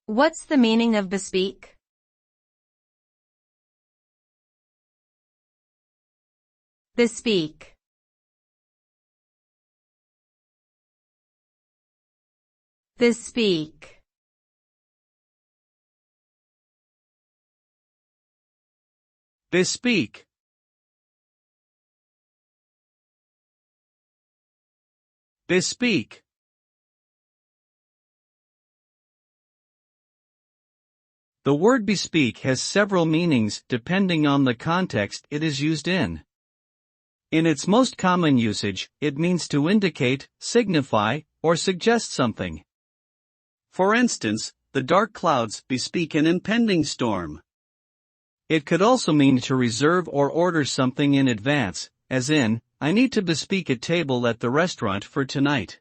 What's the meaning of bespeak? Bespeak. Bespeak. Bespeak. Bespeak. The word bespeak has several meanings depending on the context it is used in. In its most common usage, it means to indicate, signify, or suggest something. For instance, the dark clouds bespeak an impending storm. It could also mean to reserve or order something in advance, as in, I need to bespeak a table at the restaurant for tonight.